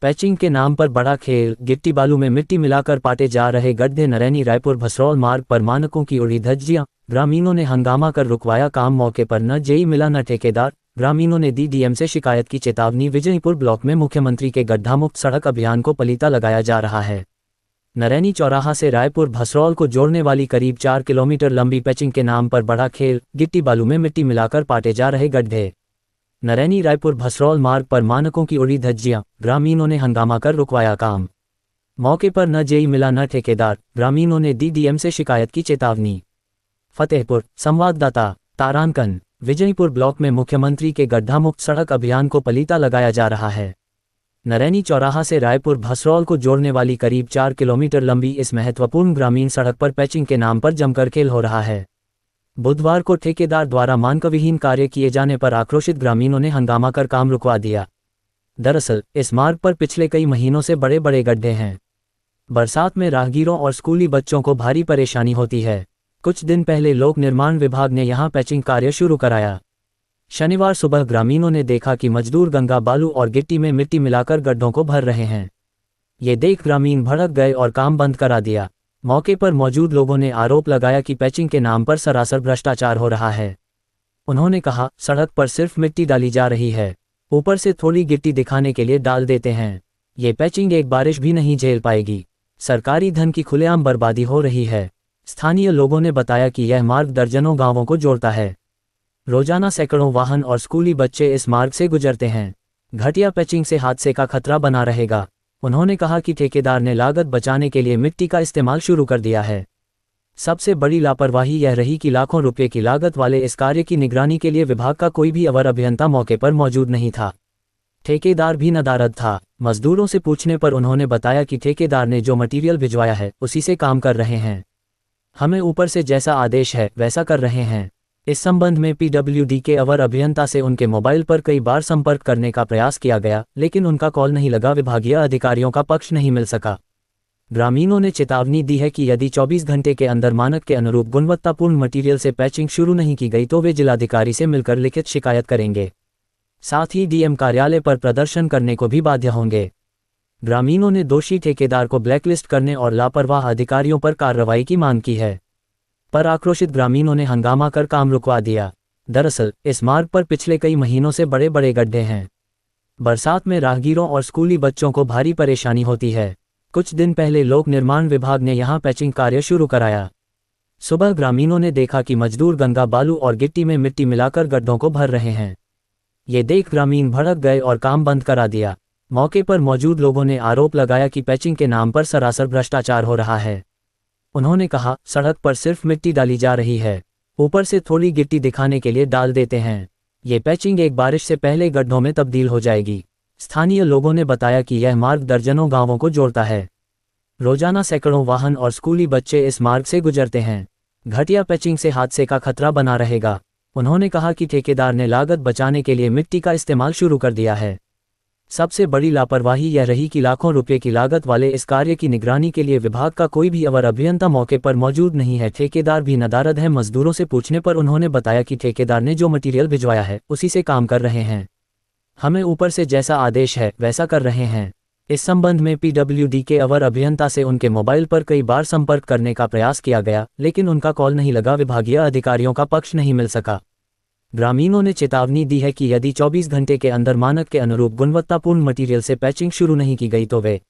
Patching के नाम पर बड़ा खेल, गिट्टी बालू में मिट्टी मिलाकर पाटे जा रहे गड्ढे। नरैनी रायपुर भसरौल मार्ग पर मानकों की उड़ी धज्जियां, ग्रामीणों ने हंगामा कर रुकवाया काम। मौके पर न जेई मिला न ठेकेदार, ग्रामीणों ने दी डीएम से शिकायत की चेतावनी। विजयपुर ब्लॉक में मुख्यमंत्री के गड्ढा मुक्त सड़क अभियान को पलीता लगाया जा रहा है। नरैनी चौराहा से रायपुर भसरौल को जोड़ने वाली करीब 4 किलोमीटर लंबी पैचिंग के नाम पर बड़ा खेल, गिट्टी बालू में मिट्टी मिलाकर पाटे जा रहे गड्ढे। नरैनी रायपुर भसरौल मार्ग पर मानकों की उड़ी धज्जियां, ग्रामीणों ने हंगामा कर रुकवाया काम। मौके पर न जेई मिला न ठेकेदार, ग्रामीणों ने दी डीएम से शिकायत की चेतावनी। फतेहपुर, संवाददाता तारांकन। विजयपुर ब्लॉक में मुख्यमंत्री के गड्ढा मुक्त सड़क अभियान को पलीता लगाया जा रहा है। नरैनी चौराहा से रायपुर भसरौल को जोड़ने वाली करीब 4 किलोमीटर लंबी इस महत्वपूर्ण ग्रामीण सड़क पर पैचिंग के नाम पर जमकर खेल हो रहा है। बुधवार को ठेकेदार द्वारा मानकविहीन कार्य किए जाने पर आक्रोशित ग्रामीणों ने हंगामा कर काम रुकवा दिया। दरअसल इस मार्ग पर पिछले कई महीनों से बड़े बड़े गड्ढे हैं। बरसात में राहगीरों और स्कूली बच्चों को भारी परेशानी होती है। कुछ दिन पहले लोक निर्माण विभाग ने यहां पैचिंग कार्य शुरू कराया। शनिवार सुबह ग्रामीणों ने देखा कि मजदूर गंगा बालू और गिट्टी में मिट्टी मिलाकर गड्ढों को भर रहे हैं। ये देख ग्रामीण भड़क गए और काम बंद करा दिया। मौके पर मौजूद लोगों ने आरोप लगाया कि पैचिंग के नाम पर सरासर भ्रष्टाचार हो रहा है। उन्होंने कहा, सड़क पर सिर्फ मिट्टी डाली जा रही है, ऊपर से थोड़ी गिट्टी दिखाने के लिए डाल देते हैं। ये पैचिंग एक बारिश भी नहीं झेल पाएगी। सरकारी धन की खुलेआम बर्बादी हो रही है। स्थानीय लोगों ने बताया कि यह मार्ग दर्जनों गांवों को जोड़ता है। रोजाना सैकड़ों वाहन और स्कूली बच्चे इस मार्ग से गुजरते हैं। घटिया पैचिंग से हादसे का खतरा बना रहेगा। उन्होंने कहा कि ठेकेदार ने लागत बचाने के लिए मिट्टी का इस्तेमाल शुरू कर दिया है। सबसे बड़ी लापरवाही यह रही कि लाखों रुपए की लागत वाले इस कार्य की निगरानी के लिए विभाग का कोई भी अवर अभियंता मौके पर मौजूद नहीं था। ठेकेदार भी नदारद था। मजदूरों से पूछने पर उन्होंने बताया कि ठेकेदार ने जो मटीरियल भिजवाया है उसी से काम कर रहे हैं। हमें ऊपर से जैसा आदेश है वैसा कर रहे हैं। इस संबंध में पीडब्ल्यूडी के अवर अभियंता से उनके मोबाइल पर कई बार संपर्क करने का प्रयास किया गया, लेकिन उनका कॉल नहीं लगा। विभागीय अधिकारियों का पक्ष नहीं मिल सका। ग्रामीणों ने चेतावनी दी है कि यदि 24 घंटे के अंदर मानक के अनुरूप गुणवत्तापूर्ण मटीरियल से पैचिंग शुरू नहीं की गई तो वे जिलाधिकारी से मिलकर लिखित शिकायत करेंगे। साथ ही डीएम कार्यालय पर प्रदर्शन करने को भी बाध्य होंगे। ग्रामीणों ने दोषी ठेकेदार को ब्लैकलिस्ट करने और लापरवाह अधिकारियों पर कार्रवाई की मांग की है, पर आक्रोशित ग्रामीणों ने हंगामा कर काम रुकवा दिया। दरअसल इस मार्ग पर पिछले कई महीनों से बड़े बड़े गड्ढे हैं। बरसात में राहगीरों और स्कूली बच्चों को भारी परेशानी होती है। कुछ दिन पहले लोक निर्माण विभाग ने यहां पैचिंग कार्य शुरू कराया। सुबह ग्रामीणों ने देखा कि मजदूर गंगा बालू और गिट्टी में मिट्टी मिलाकर गड्ढों को भर रहे हैं। ये देख ग्रामीण भड़क गए और काम बंद करा दिया। मौके पर मौजूद लोगों ने आरोप लगाया कि पैचिंग के नाम पर सरासर भ्रष्टाचार हो रहा है। उन्होंने कहा, सड़क पर सिर्फ मिट्टी डाली जा रही है, ऊपर से थोड़ी गिट्टी दिखाने के लिए डाल देते हैं। ये पैचिंग एक बारिश से पहले गड्ढों में तब्दील हो जाएगी। स्थानीय लोगों ने बताया कि यह मार्ग दर्जनों गांवों को जोड़ता है। रोजाना सैकड़ों वाहन और स्कूली बच्चे इस मार्ग से गुजरते हैं। घटिया पैचिंग से हादसे का खतरा बना रहेगा। उन्होंने कहा कि ठेकेदार ने लागत बचाने के लिए मिट्टी का इस्तेमाल शुरू कर दिया है। सबसे बड़ी लापरवाही यह रही कि लाखों रुपए की लागत वाले इस कार्य की निगरानी के लिए विभाग का कोई भी अवर अभियंता मौके पर मौजूद नहीं है। ठेकेदार भी नदारद है। मजदूरों से पूछने पर उन्होंने बताया कि ठेकेदार ने जो मटीरियल भिजवाया है उसी से काम कर रहे हैं। हमें ऊपर से जैसा आदेश है वैसा कर रहे हैं। इस संबंध में पीडब्ल्यूडी के अवर अभियंता से उनके मोबाइल पर कई बार संपर्क करने का प्रयास किया गया, लेकिन उनका कॉल नहीं लगा। विभागीय अधिकारियों का पक्ष नहीं मिल सका। ग्रामीणों ने चेतावनी दी है कि यदि 24 घंटे के अंदर मानक के अनुरूप गुणवत्तापूर्ण मटीरियल से पैचिंग शुरू नहीं की गई तो वे